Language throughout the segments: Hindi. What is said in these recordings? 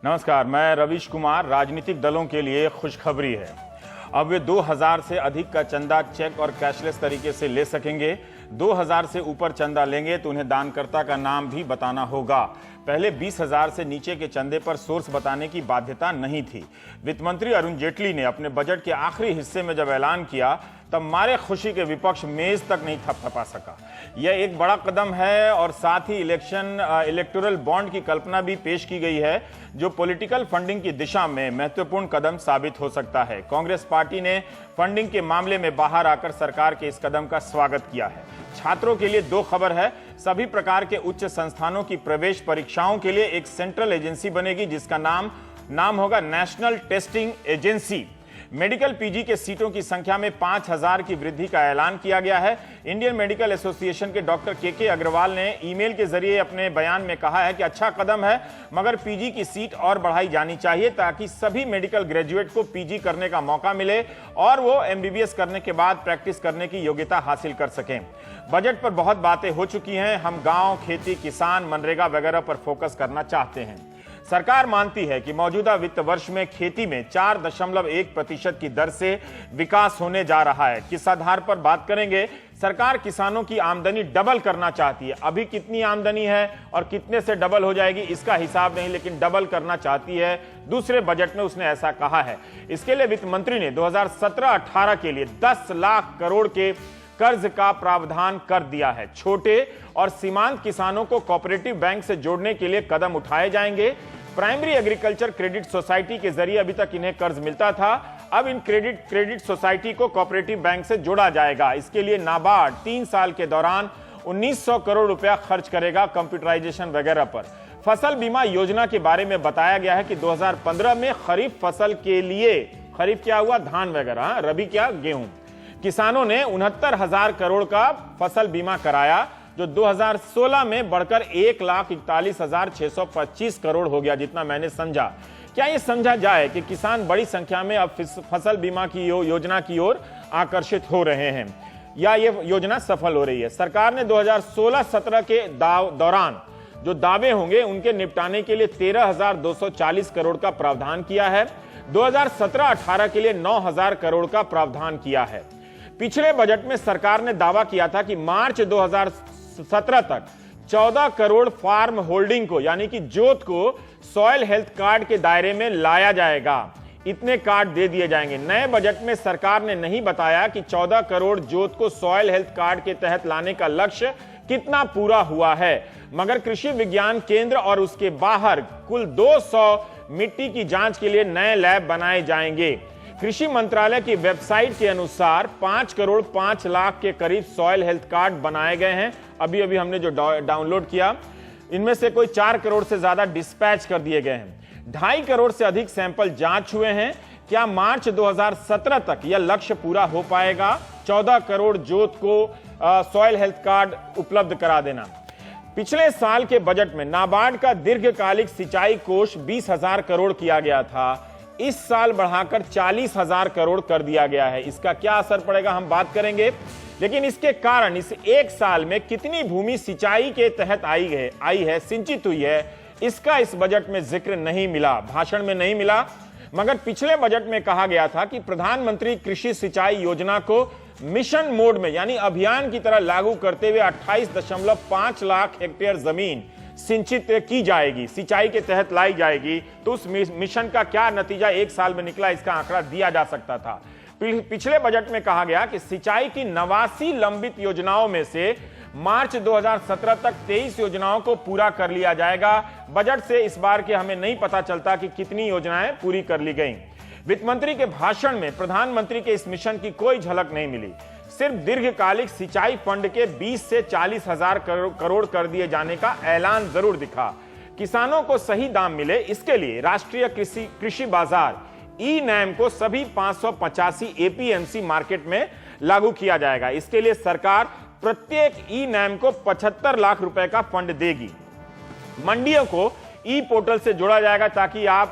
नमस्कार, मैं रवीश कुमार। राजनीतिक दलों के लिए खुशखबरी है। अब वे 2000 से अधिक का चंदा चेक और कैशलेस तरीके से ले सकेंगे। 2000 से ऊपर चंदा लेंगे तो उन्हें दानकर्ता का नाम भी बताना होगा। पहले 20,000 से नीचे के चंदे पर सोर्स बताने की बाध्यता नहीं थी। वित्त मंत्री अरुण जेटली ने अपने बजट के आखिरी हिस्से में जब ऐलान किया तब मारे खुशी के विपक्ष मेज तक नहीं थपथपा सका। यह एक बड़ा कदम है और साथ ही इलेक्टोरल बॉन्ड की कल्पना भी पेश की गई है, जो पॉलिटिकल फंडिंग की दिशा में महत्वपूर्ण कदम साबित हो सकता है। कांग्रेस पार्टी ने फंडिंग के मामले में बाहर आकर सरकार के इस कदम का स्वागत किया है। छात्रों के लिए दो खबर है। सभी प्रकार के उच्च संस्थानों की प्रवेश परीक्षाओं के लिए एक सेंट्रल एजेंसी बनेगी, जिसका नाम होगा national testing agency. Medical PG के सीटों की संख्या में 5000 की वृद्धि का ऐलान किया गया है। इंडियन मेडिकल एसोसिएशन के डॉक्टर के अग्रवाल ने ईमेल के जरिए अपने बयान में कहा है कि अच्छा कदम है, मगर पीजी की सीट और बढ़ाई जानी चाहिए ताकि सभी मेडिकल ग्रेजुएट को पीजी करने का मौका मिले और वो एमबीबीएस करने के बाद प्रैक्टिस करने की योग्यता हासिल कर सकें। बजट पर बहुत बातें हो चुकी हैं। हम गांव, खेती, किसान, मनरेगा वगैरह पर फोकस करना चाहते हैं। सरकार मानती है कि मौजूदा वित्त वर्ष में खेती में 4.1% की दर से विकास होने जा रहा है। किस आधार पर बात करेंगे? सरकार किसानों की आमदनी डबल करना चाहती है। अभी कितनी आमदनी है और कितने से डबल हो जाएगी इसका हिसाब नहीं, लेकिन डबल करना चाहती है। दूसरे बजट में उसने ऐसा कहा है। इसके लिए वित्त मंत्री ने 2017-18 के लिए 10 लाख करोड़ के कर्ज का प्रावधान कर दिया है। छोटे और सीमांत किसानों को कोऑपरेटिव बैंक से जोड़ने के लिए कदम उठाए जाएंगे। प्राइमरी एग्रीकल्चर क्रेडिट सोसाइटी के जरिए अभी तक इन्हें कर्ज मिलता था, अब इन क्रेडिट सोसाइटी को कोऑपरेटिव बैंक से जोड़ा जाएगा। इसके लिए नाबार्ड 3 साल के दौरान 1900 करोड़ रुपया खर्च करेगा कंप्यूटराइजेशन वगैरह पर। फसल बीमा योजना के बारे में बताया गया है कि 2015 में खरीफ फसल के लिए, खरीफ क्या हुआ, धान वगैरह, रबी क्या, गेहूं, किसानों ने 69,000 करोड़ का फसल बीमा कराया, जो 2016 में बढ़कर 1,41,625 करोड़ हो गया, जितना मैंने समझा। क्या ये समझा जाए कि किसान बड़ी संख्या में अब फसल बीमा की योजना की ओर आकर्षित हो रहे हैं या ये योजना सफल हो रही है? सरकार ने 2016-17 के दौरान जो दावे होंगे उनके निपटाने के लिए 13,240 करोड़ का प्रावधान किया है। 2017-18 के लिए 9,000 करोड़ का प्रावधान किया है। पिछले बजट में सरकार ने दावा किया था कि मार्च 2017 तक 14 करोड़ फार्म होल्डिंग को, यानी कि जोत को, सॉइल हेल्थ कार्ड के दायरे में लाया जाएगा। इतने कार्ड दे दिए जाएंगे। नए बजट में सरकार ने नहीं बताया कि 14 करोड़ जोत को सॉइल हेल्थ कार्ड के तहत लाने का लक्ष्य कितना पूरा हुआ है, मगर कृषि विज्ञान केंद्र और उसके बाहर कुल 200 मिट्टी की जांच के लिए नए लैब बनाए जाएंगे। कृषि मंत्रालय की वेबसाइट के अनुसार 5 करोड़ 5 लाख के करीब सॉइल हेल्थ कार्ड बनाए गए हैं। अभी हमने जो डाउनलोड किया, इनमें से कोई 4 करोड़ से ज्यादा डिस्पैच कर दिए गए हैं। 2.5 करोड़ से अधिक सैंपल जांच हुए हैं। क्या मार्च 2017 तक यह लक्ष्य पूरा हो पाएगा? 14 करोड़ जोत को सॉइल हेल्थ कार्ड उपलब्ध करा देना। पिछले साल के बजट में नाबार्ड का दीर्घकालिक सिंचाई कोष 20,000 करोड़ किया गया था, इस साल बढ़ाकर 40,000 करोड़ कर दिया गया है। इसका क्या असर पड़ेगा हम बात करेंगे, लेकिन इसके कारण इस एक साल में कितनी भूमि सिंचाई के तहत आई है, सिंचित हुई है, इसका इस बजट में जिक्र नहीं मिला, भाषण में नहीं मिला। मगर पिछले बजट में कहा गया था कि प्रधानमंत्री कृषि सिंचाई योजना को मिशन मोड में, यानी अभियान की तरह लागू करते हुए 28.5 लाख हेक्टेयर जमीन सिंचित की जाएगी, सिंचाई के तहत लाई जाएगी। तो उस मिशन का क्या नतीजा एक साल में निकला, इसका आंकड़ा दिया जा सकता था। पिछले बजट में कहा गया कि सिंचाई की 89 लंबित योजनाओं में से मार्च 2017 तक 23 योजनाओं को पूरा कर लिया जाएगा। बजट से इस बार के हमें नहीं पता चलता कि कितनी योजनाएं पूरी कर ली गई। वित्त मंत्री के भाषण में प्रधानमंत्री के इस मिशन की कोई झलक नहीं मिली। सिर्फ दीर्घकालिक सिंचाई फंड के 20 से 40,000 करोड़ कर दिए जाने का ऐलान जरूर दिखा। किसानों को सही दाम मिले, इसके लिए राष्ट्रीय कृषि बाजार ई-नैम को सभी 585 एपीएमसी मार्केट में लागू किया जाएगा। इसके लिए सरकार प्रत्येक ई-नैम को 75 लाख रुपए का फंड देगी। मंडियों को ई पोर्टल से जोड़ा जाएगा ताकि आप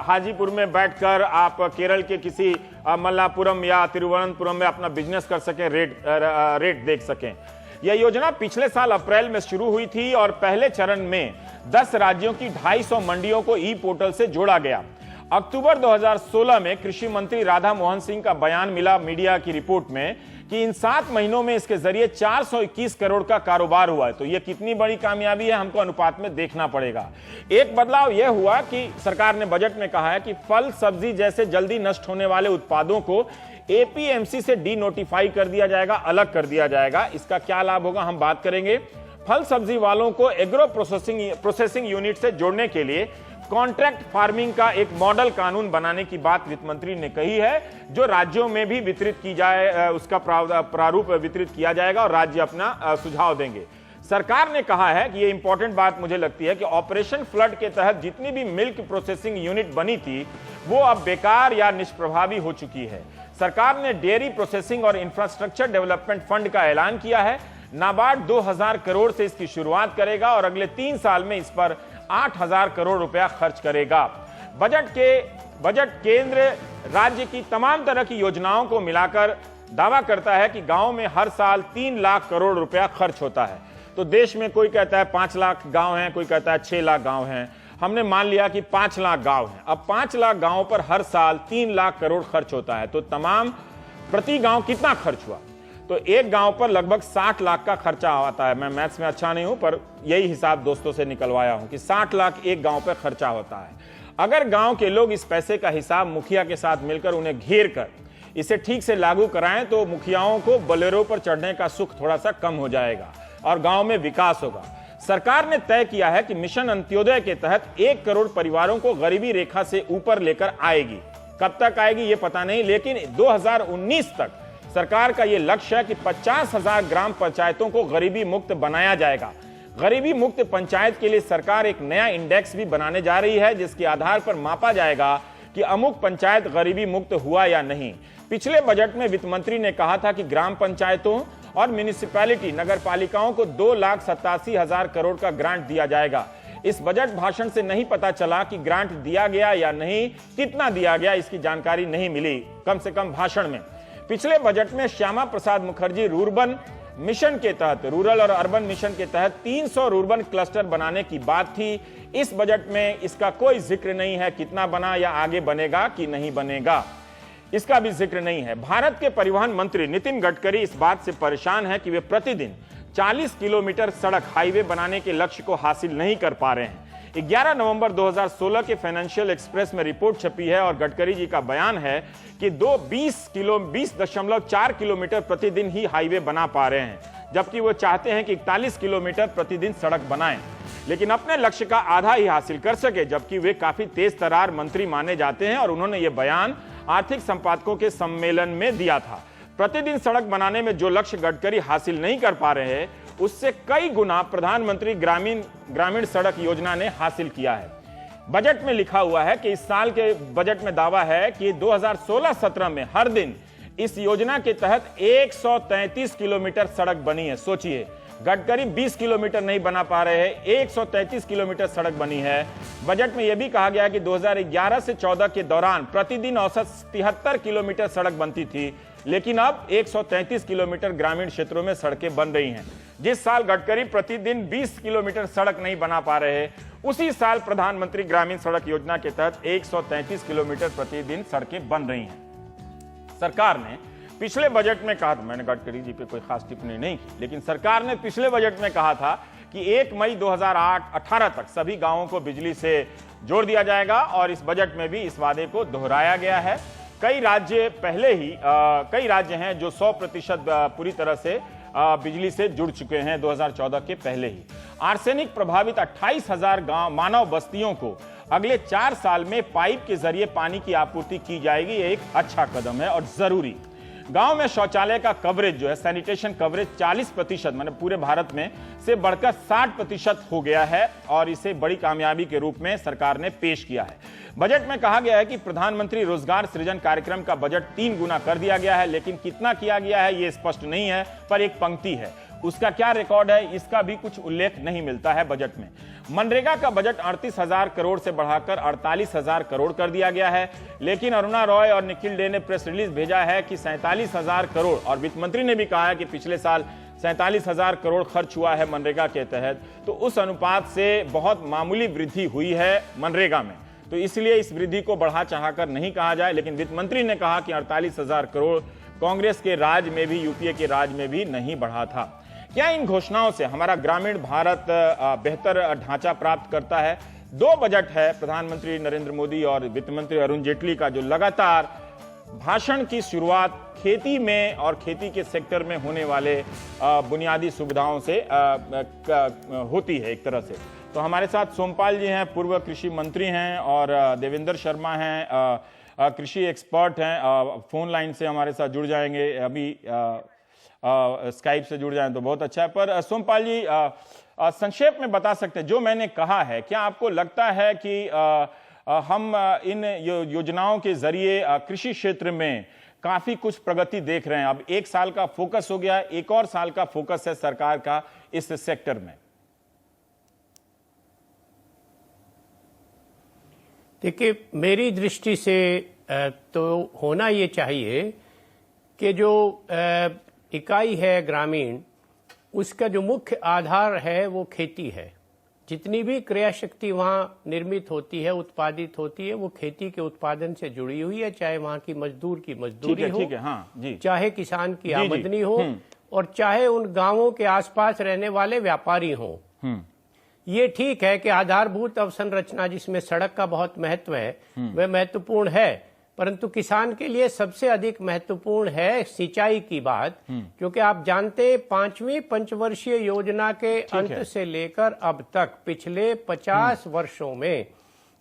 हाजीपुर में बैठकर आप केरल के किसी मल्लापुरम या तिरुवनंतपुरम में अपना बिजनेस कर सकें, रेट देख सकें। यह योजना पिछले साल अप्रैल में शुरू हुई थी और पहले चरण में 10 राज्यों की 250 मंडियों को ई पोर्टल से जोड़ा गया। अक्टूबर 2016 में कृषि मंत्री राधा मोहन सिंह का बयान मिला मीडिया की रिपोर्ट में कि इन 7 महीनों में इसके जरिए 421 करोड़ का कारोबार हुआ है। तो यह कितनी बड़ी कामयाबी है हमको अनुपात में देखना पड़ेगा। एक बदलाव यह हुआ कि सरकार ने बजट में कहा है कि फल सब्जी जैसे जल्दी नष्ट होने वाले उत्पादों को एपीएमसी से डी नोटिफाई कर दिया जाएगा, अलग कर दिया जाएगा। इसका क्या लाभ होगा हम बात करेंगे। फल सब्जी वालों को एग्रो प्रोसेसिंग यूनिट से जोड़ने के लिए कॉन्ट्रैक्ट फार्मिंग का एक मॉडल कानून बनाने की बात वित्त मंत्री ने कही है, जो राज्यों में भी वितरित की जाए, उसका प्रारूप वितरित किया जाएगा और राज्य अपना सुझाव देंगे। सरकार ने कहा है कि ये इंपॉर्टेंट बात मुझे लगती है कि ऑपरेशन फ्लड के तहत जितनी भी मिल्क प्रोसेसिंग यूनिट बनी थी वो अब बेकार या निष्प्रभावी हो चुकी है। सरकार ने डेयरी प्रोसेसिंग और इंफ्रास्ट्रक्चर डेवलपमेंट फंड का ऐलान किया है। नाबार्ड 2000 करोड़ से इसकी शुरुआत करेगा और अगले 3 साल में इस पर 8000 करोड़ रुपया खर्च करेगा। बजट केंद्र राज्य की तमाम तरह की योजनाओं को मिलाकर दावा करता है कि गांव में हर साल 3 लाख करोड़ रुपया खर्च होता है। तो देश में कोई कहता है 5 लाख गांव हैं, कोई कहता है 6 लाख गांव हैं। हमने मान लिया कि 5 लाख गांव हैं। अब 5 लाख गांवों पर हर साल 3 लाख करोड़ खर्च होता है। तो तमाम प्रति गांव कितना खर्च हुआ? तो एक गांव पर लगभग 60 लाख का खर्चा आता है। मैं मैथ्स में अच्छा नहीं हूं, पर यही हिसाब दोस्तों से निकलवाया हूं कि 60 लाख एक गांव पर खर्चा होता है। अगर गांव के लोग इस पैसे का हिसाब मुखिया के साथ मिलकर उन्हें घेर कर इसे ठीक से लागू कराएं तो मुखियाओं को बोलेरो पर चढ़ने का सुख थोड़ा सा कम हो जाएगा और गांव में विकास होगा। सरकार ने तय किया है कि मिशन अंत्योदय के तहत 1 करोड़ परिवारों को गरीबी रेखा से ऊपर लेकर आएगी। कब तक आएगी ये पता नहीं, लेकिन 2019 तक सरकार का यह लक्ष्य है कि 50,000 ग्राम पंचायतों को गरीबी मुक्त बनाया जाएगा। गरीबी मुक्त पंचायत के लिए सरकार एक नया इंडेक्स भी बनाने जा रही है, जिसके आधार पर मापा जाएगा कि अमुक पंचायत गरीबी मुक्त हुआ या नहीं। पिछले बजट में वित्त मंत्री ने कहा था कि ग्राम पंचायतों और म्युनिसिपैलिटी नगर पालिकाओं को 2,87,000 करोड़ का ग्रांट दिया जाएगा। इस बजट भाषण से नहीं पता चला कि ग्रांट दिया गया या नहीं, कितना दिया गया इसकी जानकारी नहीं मिली, कम से कम भाषण में। पिछले बजट में श्यामा प्रसाद मुखर्जी रूरबन मिशन के तहत, रूरल और अर्बन मिशन के तहत 300 रूरबन क्लस्टर बनाने की बात थी। इस बजट में इसका कोई जिक्र नहीं है, कितना बना या आगे बनेगा कि नहीं बनेगा, इसका भी जिक्र नहीं है। भारत के परिवहन मंत्री नितिन गडकरी इस बात से परेशान है कि वे प्रतिदिन 40 किलोमीटर सड़क हाईवे बनाने के लक्ष्य को हासिल नहीं कर पा रहे हैं। 11 नवंबर 2016 के फाइनेंशियल एक्सप्रेस में रिपोर्ट छपी है और गडकरी जी का बयान है कि 20.4 किलोमीटर प्रतिदिन ही हाईवे बना पा रहे हैं, जबकि वो चाहते हैं कि 41 किलोमीटर प्रतिदिन सड़क बनाएं, लेकिन अपने लक्ष्य का आधा ही हासिल कर सके, जबकि वे काफी तेज तर्रार मंत्री माने जाते हैं और उन्होंने ये बयान आर्थिक संपादकों के सम्मेलन में दिया था। प्रतिदिन सड़क बनाने में जो लक्ष्य गडकरी हासिल नहीं कर पा रहे हैं, उससे कई गुना प्रधानमंत्री ग्रामीण सड़क योजना ने हासिल किया है। बजट में लिखा हुआ है कि इस साल के बजट में दावा है कि 2016-17 में हर दिन इस योजना के तहत 133 किलोमीटर सड़क बनी है। सोचिए, गडकरी 20 किलोमीटर नहीं बना पा रहे हैं, 133 किलोमीटर सड़क बनी है। बजट में यह भी कहा गया कि 2011 से 14 के दौरान प्रतिदिन औसत 73 किलोमीटर सड़क बनती थी, लेकिन अब 133 किलोमीटर ग्रामीण क्षेत्रों में सड़कें बन रही हैं। जिस साल गडकरी प्रतिदिन 20 किलोमीटर सड़क नहीं बना पा रहे, उसी साल प्रधानमंत्री ग्रामीण सड़क योजना के तहत 133 किलोमीटर प्रतिदिन सड़कें बन रही हैं। सरकार ने पिछले बजट में कहा था, मैंने गडकरी जी पे कोई खास टिप्पणी नहीं की, लेकिन सरकार ने पिछले बजट में कहा था कि 1 मई 2018 तक सभी गांवों को बिजली से जोड़ दिया जाएगा और इस बजट में भी इस वादे को दोहराया गया है। कई राज्य हैं जो 100% पूरी तरह से बिजली से जुड़ चुके हैं 2014 के पहले ही। आर्सेनिक प्रभावित 28,000 गांव मानव बस्तियों को अगले 4 साल में पाइप के जरिए पानी की आपूर्ति की जाएगी। ये एक अच्छा कदम है और जरूरी। गांव में शौचालय का कवरेज जो है, सैनिटेशन कवरेज 40%, मतलब पूरे भारत में से बढ़कर 60% हो गया है और इसे बड़ी कामयाबी के रूप में सरकार ने पेश किया है। बजट में कहा गया है कि प्रधानमंत्री रोजगार सृजन कार्यक्रम का बजट 3 गुना कर दिया गया है, लेकिन कितना किया गया है ये स्पष्ट नहीं है, पर एक पंक्ति है, उसका क्या रिकॉर्ड है इसका भी कुछ उल्लेख नहीं मिलता है बजट में। मनरेगा का बजट 38,000 करोड़ से बढ़ाकर 48,000 करोड़ कर दिया गया है, लेकिन अरुणा रॉय और निखिल डे ने प्रेस रिलीज भेजा है कि 47,000 करोड़, और वित्त मंत्री ने भी कहा है कि पिछले साल 47,000 करोड़ खर्च हुआ है मनरेगा के तहत, तो उस अनुपात से बहुत मामूली वृद्धि हुई है मनरेगा में। तो इसलिए इस वृद्धि को बढ़ा चढ़ाकर नहीं कहा जाए, लेकिन वित्त मंत्री ने कहा कि 48,000 करोड़ कांग्रेस के राज में भी, यूपीए के राज में भी नहीं बढ़ा था। क्या इन घोषणाओं से हमारा ग्रामीण भारत बेहतर ढांचा प्राप्त करता है? दो बजट है प्रधानमंत्री नरेंद्र मोदी और वित्त मंत्री अरुण जेटली का, जो लगातार भाषण की शुरुआत खेती में और खेती के सेक्टर में होने वाले बुनियादी सुविधाओं से होती है एक तरह से। तो हमारे साथ सोमपाल जी हैं, पूर्व कृषि मंत्री हैं, और देवेंद्र शर्मा हैं, कृषि एक्सपर्ट हैं, फोन लाइन से हमारे साथ जुड़ जाएंगे, अभी स्काइप से जुड़ जाएं तो बहुत अच्छा है। पर सोमपाल जी, संक्षेप में बता सकते हैं जो मैंने कहा है, क्या आपको लगता है कि हम इन योजनाओं के जरिए कृषि क्षेत्र में काफी कुछ प्रगति देख रहे हैं? अब एक साल का फोकस हो गया, एक और साल का फोकस है सरकार का इस सेक्टर में। देखिए, मेरी दृष्टि से तो होना ये चाहिए कि जो इकाई है ग्रामीण, उसका जो मुख्य आधार है वो खेती है। जितनी भी क्रय शक्ति वहाँ निर्मित होती है, उत्पादित होती है, वो खेती के उत्पादन से जुड़ी हुई है, चाहे वहाँ की मजदूर की मजदूरी हो, हाँ, जी। चाहे किसान की आमदनी हो, और चाहे उन गांवों के आसपास रहने वाले व्यापारी हों। ये ठीक है कि आधारभूत अवसंरचना जिसमें सड़क का बहुत महत्व है वह महत्वपूर्ण है, परंतु किसान के लिए सबसे अधिक महत्वपूर्ण है सिंचाई की बात, क्योंकि आप जानते हैं 5वीं पंचवर्षीय योजना के अंत से लेकर अब तक पिछले 50 वर्षों में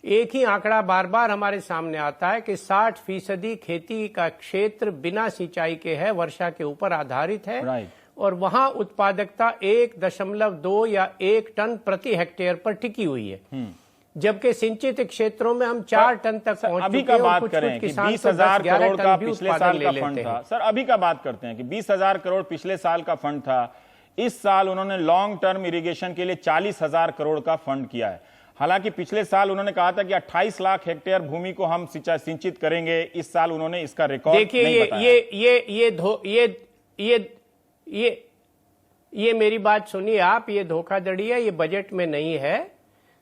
एक ही आंकड़ा बार बार हमारे सामने आता है कि 60% खेती का क्षेत्र बिना सिंचाई के है, वर्षा के ऊपर आधारित है, और वहां उत्पादकता 1.2 या 1 टन प्रति हेक्टेयर पर टिकी हुई है, जबकि सिंचित क्षेत्रों में हम 4 टन तक पहुंच अभी चुके हैं। का बात करें कि 20,000 करोड़ का पिछले साल का फंड था। सर, अभी का बात करते हैं कि 20,000 करोड़ पिछले साल का फंड था। इस साल उन्होंने लॉन्ग टर्म इरिगेशन के लिए 40,000 करोड़ का फंड किया है। हालांकि पिछले साल उन्होंने कहा था कि 28 लाख हेक्टेयर भूमि को हम सिंचित करेंगे। इस साल उन्होंने इसका रिकॉर्ड नहीं बताया। ये मेरी बात सुनिए आप, ये धोखाधड़ी है, ये बजट में नहीं है।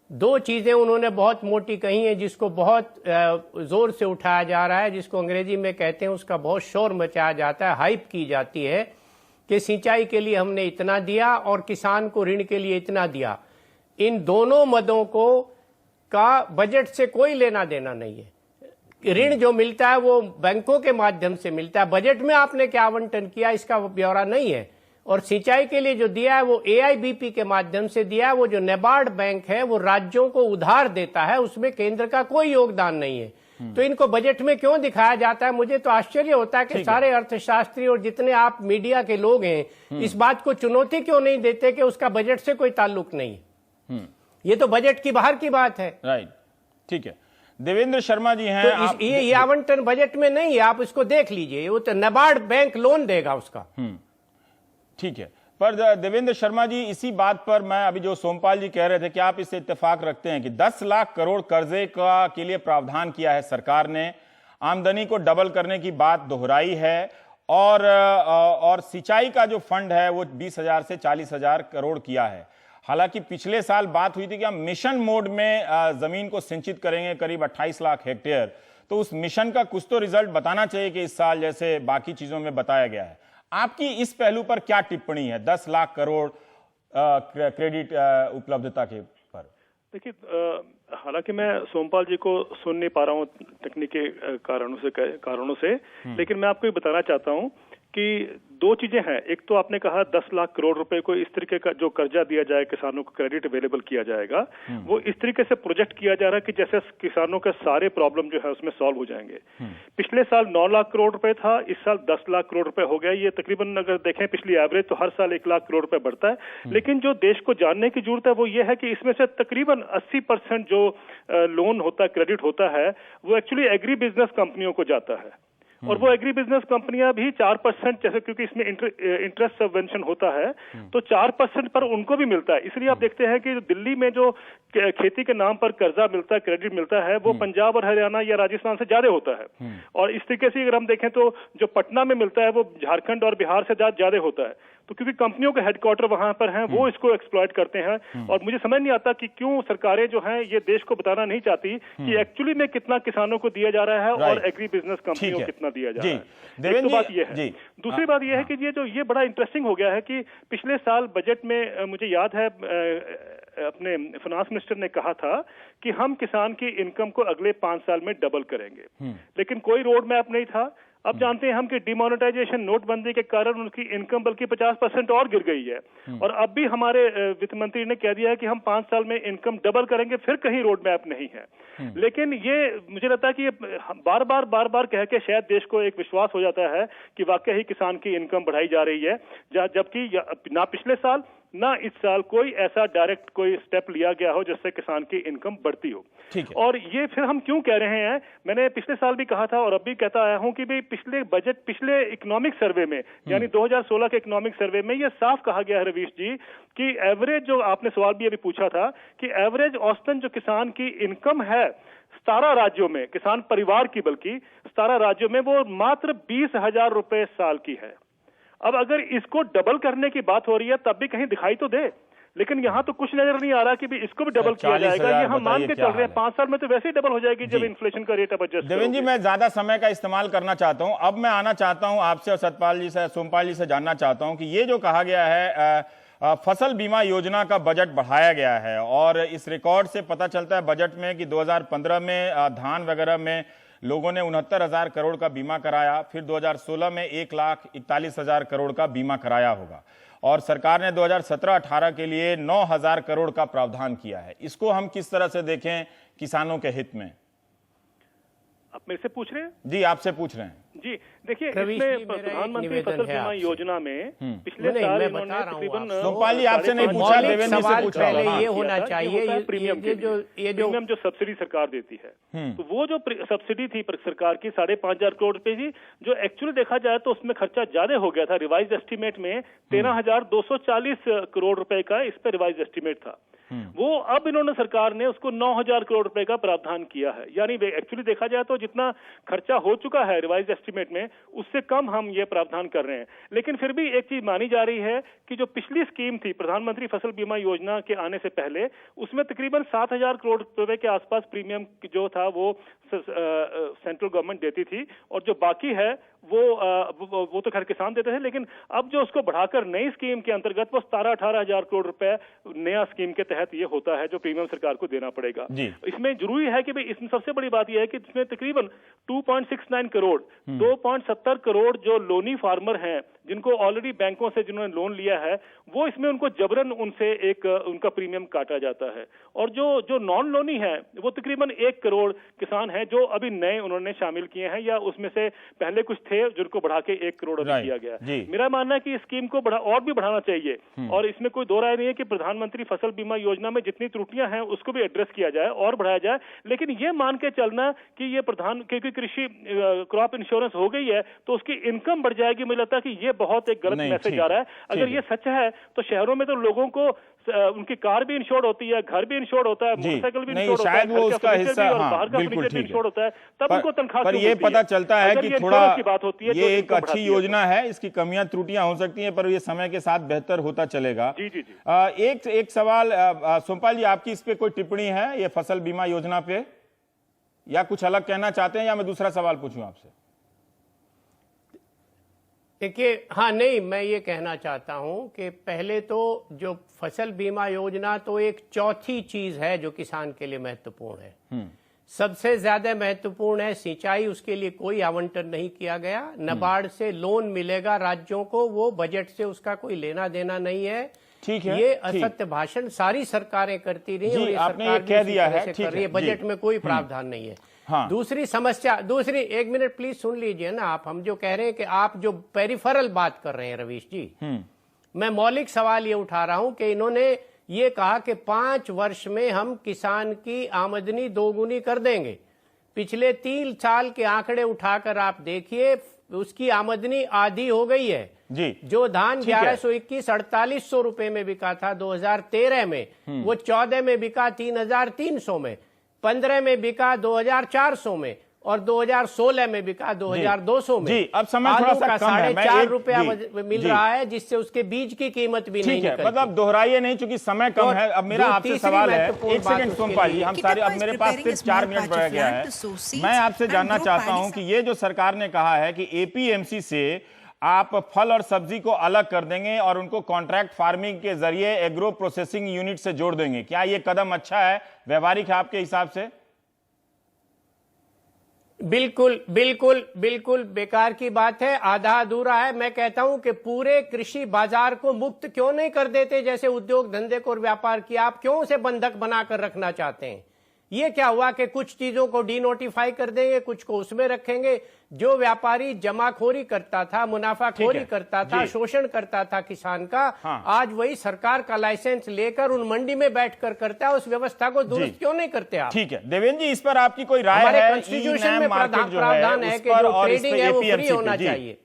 दो चीजें उन्होंने बहुत मोटी कही हैं जिसको बहुत जोर से उठाया जा रहा है, जिसको अंग्रेजी में कहते हैं, उसका बहुत शोर मचाया जाता है, हाइप की जाती है कि सिंचाई के लिए हमने इतना दिया और किसान को ऋण के लिए इतना दिया। इन दोनों मदों को का बजट से कोई लेना देना नहीं है। ऋण जो मिलता है वो बैंकों के माध्यम से मिलता है, बजट में आपने क्या आवंटन किया इसका ब्यौरा नहीं है। और सिंचाई के लिए जो दिया है वो AIBP के माध्यम से दिया है। वो जो नेबार्ड बैंक है वो राज्यों को उधार देता है, उसमें केंद्र का कोई योगदान नहीं है। तो इनको बजट में क्यों दिखाया जाता है? मुझे तो आश्चर्य होता है कि सारे अर्थशास्त्री और जितने आप मीडिया के लोग हैं इस बात को चुनौती क्यों नहीं देते कि उसका बजट से कोई ताल्लुक नहीं है। ये तो बजट की बाहर की बात है। राइट, ठीक है। देवेंद्र शर्मा जी हैं। तो ये आवंटन बजट में नहीं है, आप इसको देख लीजिए, वो तो नेबार्ड बैंक लोन देगा उसका। ठीक है। पर देवेंद्र शर्मा जी, इसी बात पर मैं अभी जो सोमपाल जी कह रहे थे, क्या आप इससे इत्तेफाक रखते हैं कि 10 लाख करोड़ कर्जे के लिए प्रावधान किया है सरकार ने, आमदनी को डबल करने की बात दोहराई है, और सिंचाई का जो फंड है वो 20,000 से 40,000 करोड़ किया है। हालांकि पिछले साल बात हुई थी कि हम मिशन मोड में जमीन को सिंचित करेंगे करीब 28 लाख हेक्टेयर, तो उस मिशन का कुछ तो रिजल्ट बताना चाहिए कि इस साल जैसे बाकी चीजों में बताया गया है। आपकी इस पहलू पर क्या टिप्पणी है 10 लाख करोड़ क्रेडिट उपलब्धता के पर? देखिए, हालांकि मैं सोमपाल जी को सुन नहीं पा रहा हूँ तकनीकी कारणों से, लेकिन मैं आपको ये बताना चाहता हूँ कि दो चीजें हैं। एक तो आपने कहा 10 लाख करोड़ रुपए को इस तरीके का जो कर्जा दिया जाए, किसानों को क्रेडिट अवेलेबल किया जाएगा, वो इस तरीके से प्रोजेक्ट किया जा रहा है कि जैसे किसानों के सारे प्रॉब्लम जो है उसमें सॉल्व हो जाएंगे। पिछले साल 9 लाख करोड़ रुपए था, इस साल 10 लाख करोड़ रुपए हो गया। ये तकरीबन अगर देखें पिछली एवरेज तो हर साल 1 लाख करोड़ रुपए बढ़ता है। लेकिन जो देश को जानने की जरूरत है वो ये है कि इसमें से तकरीबन 80% जो लोन होता है, क्रेडिट होता है, वो एक्चुअली एग्री बिजनेस कंपनियों को जाता है। और वो एग्री बिजनेस कंपनियां भी 4%, जैसे क्योंकि इसमें इंटरेस्ट सबवेंशन होता है तो 4% पर उनको भी मिलता है। इसलिए आप देखते हैं कि दिल्ली में जो खेती के नाम पर कर्जा मिलता है, क्रेडिट मिलता है, वो पंजाब और हरियाणा या राजस्थान से ज्यादा होता है। और इस तरीके से अगर हम देखें तो जो पटना में मिलता है वो झारखंड और बिहार से ज्यादा होता है। तो क्योंकि कंपनियों के हेडक्वार्टर वहां पर हैं, वो इसको एक्सप्लॉइट करते हैं। और मुझे समझ नहीं आता कि क्यों सरकारें जो हैं ये देश को बताना नहीं चाहती कि एक्चुअली में कितना किसानों को दिया जा रहा है और एग्री बिजनेस कंपनियों को कितना दिया जा रहा है। एक तो बात ये है। दूसरी बात ये है कि ये बड़ा इंटरेस्टिंग हो गया है कि पिछले साल बजट में मुझे याद है अपने फाइनेंस मिनिस्टर ने कहा था कि हम किसान की इनकम को अगले 5 साल में डबल करेंगे, लेकिन कोई रोड मैप नहीं था। अब जानते हैं हम कि डिमोनेटाइजेशन, नोटबंदी के कारण उनकी इनकम बल्कि 50% और गिर गई है। और अब भी हमारे वित्त मंत्री ने कह दिया है कि हम 5 साल में इनकम डबल करेंगे, फिर कहीं रोड मैप नहीं है। लेकिन ये मुझे लगता है कि ये बार बार कह के शायद देश को एक विश्वास हो जाता है कि वाकई ही किसान की इनकम बढ़ाई जा रही है, जबकि ना पिछले साल ना इस साल कोई ऐसा डायरेक्ट कोई स्टेप लिया गया हो जिससे किसान की इनकम बढ़ती हो। और ये फिर हम क्यों कह रहे हैं, मैंने पिछले साल भी कहा था और अब भी कहता आया हूं कि भाई पिछले इकोनॉमिक सर्वे में यानी 2016 के इकोनॉमिक सर्वे में ये साफ कहा गया है रवीश जी कि एवरेज, जो आपने सवाल भी अभी पूछा था कि एवरेज औसतन जो किसान की इनकम है 17 राज्यों में, किसान परिवार की बल्कि 17 राज्यों में, वो मात्र 20,000 रुपए साल की है। अब अगर इसको डबल करने की बात हो रही है तब भी कहीं दिखाई तो दे, लेकिन यहाँ तो कुछ नजर नहीं आ रहा कि भी इसको भी डबल किया जाएगा। ये हम मान के चल रहे हैं 5 साल में तो वैसे ही डबल हो जाएगी जब इन्फ्लेशन का रेट अब एडजस्ट। देवेंद्र जी, मैं ज्यादा समय का इस्तेमाल करना चाहता हूं। अब मैं आना चाहता हूं आपसे और सतपाल जी से, सोमपाल जी से जानना चाहता हूं कि ये जो कहा गया है फसल बीमा योजना का बजट बढ़ाया गया है और इस रिकॉर्ड से पता चलता है बजट में कि 2015 में धान वगैरह में लोगों ने 69,000 करोड़ का बीमा कराया, फिर 2016 में 1,41,000 करोड़ का बीमा कराया होगा और सरकार ने 2017-18 के लिए 9,000 करोड़ का प्रावधान किया है। इसको हम किस तरह से देखें किसानों के हित में? आप मेरे से पूछ रहे हैं? जी, आपसे पूछ रहे हैं। जी देखिए, इसमें प्रधानमंत्री फसल बीमा योजना में पिछले साल इन्होंने तकरीबन, सोमपाल जी आपसे नहीं पूछा, देवेंद्र जी से पूछ रहा हूं। ये होना चाहिए प्रीमियम जो सब्सिडी सरकार देती है, तो वो जो सब्सिडी थी सरकार की 5,500 करोड़ रुपए की, जो एक्चुअली देखा जाए तो उसमें खर्चा ज्यादा हो गया था। रिवाइज एस्टीमेट में 13,240 करोड़ रुपए का इस पर रिवाइज एस्टीमेट था। वो अब इन्होंने, सरकार ने उसको 9,000 करोड़ रुपए का प्रावधान किया है। यानी एक्चुअली देखा जाए तो जितना खर्चा हो चुका है रिवाइज एस्टीमेट में, उससे कम हम ये प्रावधान कर रहे हैं। लेकिन फिर भी एक चीज मानी जा रही है कि जो पिछली स्कीम थी प्रधानमंत्री फसल बीमा योजना के आने से पहले, उसमें तकरीबन 7,000 करोड़ रुपए के आसपास प्रीमियम जो था वो सेंट्रल गवर्नमेंट देती थी और जो बाकी है वो तो खैर किसान देते थे। लेकिन अब जो उसको बढ़ाकर नई स्कीम के अंतर्गत वो 17-18,000 करोड़ रुपए नया स्कीम के तहत ये होता है जो प्रीमियम सरकार को देना पड़ेगा। इसमें जरूरी है कि भाई इसमें सबसे बड़ी बात यह है कि इसमें तकरीबन 2.69 करोड़ 2.70 करोड़ जो लोनी फार्मर हैं जिनको ऑलरेडी बैंकों से जिन्होंने लोन लिया है, वो इसमें उनको जबरन उनसे एक उनका प्रीमियम काटा जाता है। और जो नॉन लोनी है वो तकरीबन 1 करोड़ किसान हैं जो अभी नए उन्होंने शामिल किए हैं, या उसमें से पहले कुछ थे जिनको बढ़ा के 1 करोड़ अभी किया गया। मेरा मानना है कि इस स्कीम को और भी बढ़ाना चाहिए और इसमें कोई दो राय नहीं है कि प्रधानमंत्री फसल बीमा योजना में जितनी त्रुटियां हैं उसको भी एड्रेस किया जाए और बढ़ाया जाए। लेकिन ये मान के चलना कि ये क्योंकि कृषि क्रॉप इंश्योरेंस हो गई है तो उसकी इनकम बढ़ जाएगी, मुझे लगता है कि ये बहुत एक गलत मैसेज आ रहा है। अगर ये सच है तो शहरों में तो लोगों को उनकी कार भी इंश्योर्ड होती है, घर भी इंश्योर्ड होता है, मोटरसाइकिल भी इंश्योर्ड होता है, शायद वो उसका हिस्सा, बाहर का फर्नीचर भी इंश्योर्ड होता है, तब उनको तनख्वाह पर ये पता चलता है कि थोड़ा की बात होती है। ये एक अच्छी योजना है, इसकी कमियां त्रुटियां हो सकती हैं पर ये समय के साथ बेहतर होता चलेगा। एक सवाल सोमपाल जी, आपकी इस पे कोई टिप्पणी है ये फसल बीमा योजना पे, या कुछ अलग कहना चाहते हैं, या मैं दूसरा सवाल पूछूं आपसे? देखिए, हाँ नहीं, मैं ये कहना चाहता हूं कि पहले तो जो फसल बीमा योजना तो एक चौथी चीज है जो किसान के लिए महत्वपूर्ण है। सबसे ज्यादा महत्वपूर्ण है सिंचाई, उसके लिए कोई आवंटन नहीं किया गया। नाबार्ड से लोन मिलेगा राज्यों को, वो बजट से उसका कोई लेना देना नहीं है। ठीक है, ये असत्य भाषण सारी सरकारें करती रही और आपने ये कह दिया है, ठीक है, बजट में कोई प्रावधान नहीं है। दूसरी समस्या, एक मिनट प्लीज सुन लीजिए ना आप। हम जो कह रहे हैं कि आप जो पेरिफेरल बात कर रहे हैं रवीश जी, मैं मौलिक सवाल ये उठा रहा हूं कि इन्होंने ये कहा कि 5 वर्ष में हम किसान की आमदनी दोगुनी कर देंगे। पिछले 3 साल के आंकड़े उठाकर आप देखिए, उसकी आमदनी आधी हो गई है जी। जो धान 1121 4800 रुपए में बिका था 2013 में, वो 14 में बिका 3300 में, 15 में बिका 2400 में और 2016 में बिका 2200 में। जी, अब समय थोड़ा आलू सा का कम है। मैं 4.5 एक- रुपया जी, मिल जी। रहा है, जिससे उसके बीज की कीमत भी नहीं ठीक है, निकलती। मतलब दोहराइए नहीं, चूंकि समय कम और है। अब मेरा जो आपसे तीसरी सवाल है, महत्वपूर्ण एक सेकंड बात सोमपाल जी, उसके हम लिए- सारे, अब Kitapa मेरे is पास preparing सिर्फ a 4 small मिनट patch रह of गया land है। to sow seeds मैं आपसे and जानना grow चाहता paddy हूं कि ये जो सरकार ने कहा है कि एपीएमसी से आप फल और सब्जी को अलग कर देंगे और उनको कॉन्ट्रैक्ट फार्मिंग के जरिए एग्रो प्रोसेसिंग यूनिट से जोड़ देंगे, क्या ये कदम अच्छा है, व्यवहारिक है आपके हिसाब से? बिल्कुल बिल्कुल बिल्कुल बेकार की बात है, आधा अधूरा है। मैं कहता हूं कि पूरे कृषि बाजार को मुक्त क्यों नहीं कर देते, जैसे उद्योग धंधे को और व्यापार किया, आप क्यों उसे बंधक बनाकर रखना चाहते हैं? ये क्या हुआ कि कुछ चीजों को डीनोटिफाई कर देंगे, कुछ को उसमें रखेंगे। जो व्यापारी जमाखोरी करता था, मुनाफाखोरी करता था, शोषण करता था किसान का, आज वही सरकार का लाइसेंस लेकर उन मंडी में बैठकर करता है। उस व्यवस्था को दुरुस्त क्यों नहीं करते आप? ठीक है देवेंद्र जी, इस पर आपकी कोई राय हमारे है? कॉन्स्टिट्यूशन में मार्केट जो प्रावधान है उस कि पर जो और इस ट्रेडिंग पे है वो फ्री APMC होना जी। चाहिए।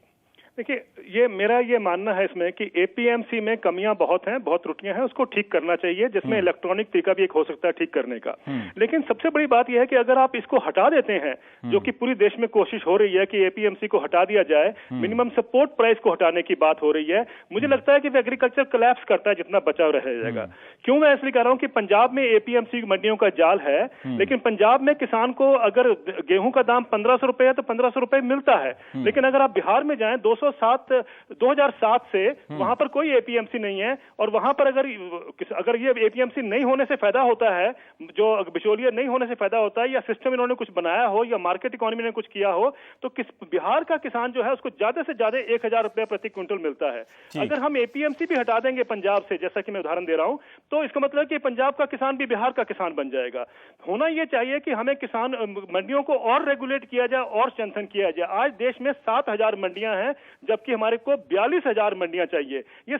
देखिए, मेरा ये मानना है इसमें कि एपीएमसी में कमियां बहुत हैं, बहुत त्रुटियां हैं, उसको ठीक करना चाहिए, जिसमें इलेक्ट्रॉनिक तरीका भी एक हो सकता है ठीक करने का। लेकिन सबसे बड़ी बात यह है कि अगर आप इसको हटा देते हैं, जो कि पूरी देश में कोशिश हो रही है कि एपीएमसी को हटा दिया जाए, मिनिमम सपोर्ट प्राइस को हटाने की बात हो रही है, मुझे लगता है कि एग्रीकल्चर कोलैप्स करता है जितना बचाव रह जाएगा। क्यों मैं इसलिए कह रहा हूं कि पंजाब में एपीएमसी मंडियों का जाल है, लेकिन पंजाब में किसान को अगर गेहूं का दाम 1500 रुपए है तो 1500 रुपए मिलता है। लेकिन अगर आप बिहार में जाएं 2007 से वहां पर कोई एपीएमसी नहीं है, और वहां पर अगर ये एपीएमसी नहीं होने से फायदा होता है, जो बिचौलिया नहीं होने से फायदा होता है, या सिस्टम इन्होंने कुछ बनाया हो, या मार्केट इकोनॉमी ने कुछ किया हो, तो बिहार का किसान जो है उसको ज्यादा से ज्यादा 1000 रुपए प्रति क्विंटल मिलता है। अगर हम एपीएमसी भी हटा देंगे पंजाब से, जैसा कि मैं उदाहरण दे रहा हूं, तो इसका मतलब कि पंजाब का किसान भी बिहार का किसान बन जाएगा। होना यह चाहिए कि हमें किसान मंडियों को और रेगुलेट किया जाए और स्ट्रेंथन किया जाए। आज देश में 7000 मंडियां हैं, जबकि हमारे को 42,000 मंडियां चाहिए। ये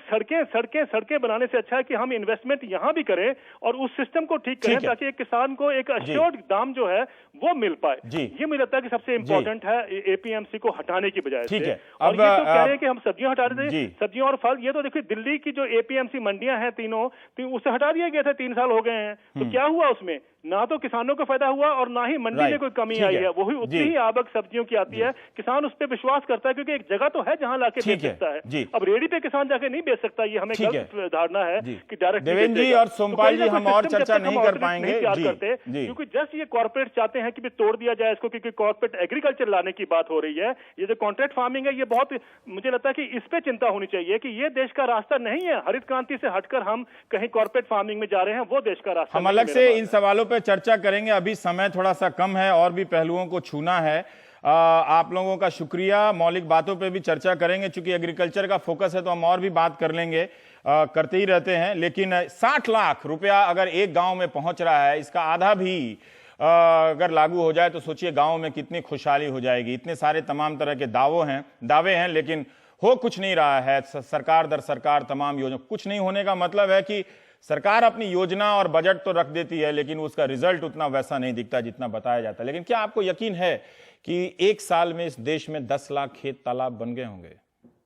सड़कें बनाने से अच्छा है कि हम इन्वेस्टमेंट यहां भी करें और उस सिस्टम को ठीक करें, ताकि एक किसान को एक अश्योर्ड दाम जो है वो मिल पाए। ये मुझे लगता है कि सबसे इंपॉर्टेंट है एपीएमसी को हटाने की बजाय से। और ये तो कह रहे हैं कि हम सब्जियां हटा देते, सब्जियां और फल, ये तो देखिए दिल्ली की जो एपीएमसी मंडियां हैं तीनों, उसे हटा दिया गया था, 3 साल हो गए हैं। तो क्या हुआ उसमें? ना तो किसानों को फायदा हुआ और ना ही मंडी में कोई कमी आई है। वही उतनी ही आवक सब्जियों की आती है, किसान उस पर विश्वास करता है, क्योंकि एक जगह तो है जहां लाके बेच सकता है। अब रेडी पे किसान जाके नहीं बेच सकता, ये हमें गलत धारणा है कि डायरेक्ट। देवेंद्र जी और सोमपाल जी, हम और चर्चा नहीं कर पाएंगे क्योंकि जस्ट ये कॉर्पोरेट चाहते हैं कि तोड़ दिया जाए इसको, क्योंकि कॉर्पोरेट एग्रीकल्चर लाने की बात हो रही है। ये जो कॉन्ट्रैक्ट फार्मिंग है, ये बहुत, मुझे लगता है कि इस पे चिंता होनी चाहिए कि ये देश का रास्ता नहीं है। हरित क्रांति से हटकर हम कहीं कॉर्पोरेट फार्मिंग में जा रहे हैं, वो देश का रास्ता। हम अलग से इन सवालों पर चर्चा करेंगे, अभी समय थोड़ा सा कम है और भी पहलुओं को छूना है। आप लोगों का शुक्रिया, मौलिक बातों पे भी चर्चा करेंगे, चूंकि एग्रीकल्चर का फोकस है तो हम और भी बात कर लेंगे, करते ही रहते हैं। लेकिन 60 लाख रुपया अगर एक गांव में पहुंच रहा है, इसका आधा भी अगर लागू हो जाए तो सोचिए गांव में कितनी खुशहाली हो जाएगी। इतने सारे तमाम तरह के दावे हैं, लेकिन हो कुछ नहीं रहा है। सरकार दर सरकार तमाम योजना, कुछ नहीं होने का मतलब है कि सरकार अपनी योजना और बजट तो रख देती है, लेकिन उसका रिजल्ट उतना वैसा नहीं दिखता जितना बताया जाता है। लेकिन क्या आपको यकीन है कि एक साल में इस देश में 10 लाख खेत तालाब बन गए होंगे?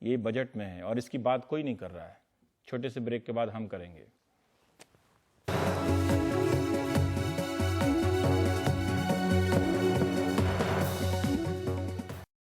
ये बजट में है और इसकी बात कोई नहीं कर रहा है। छोटे से ब्रेक के बाद हम करेंगे।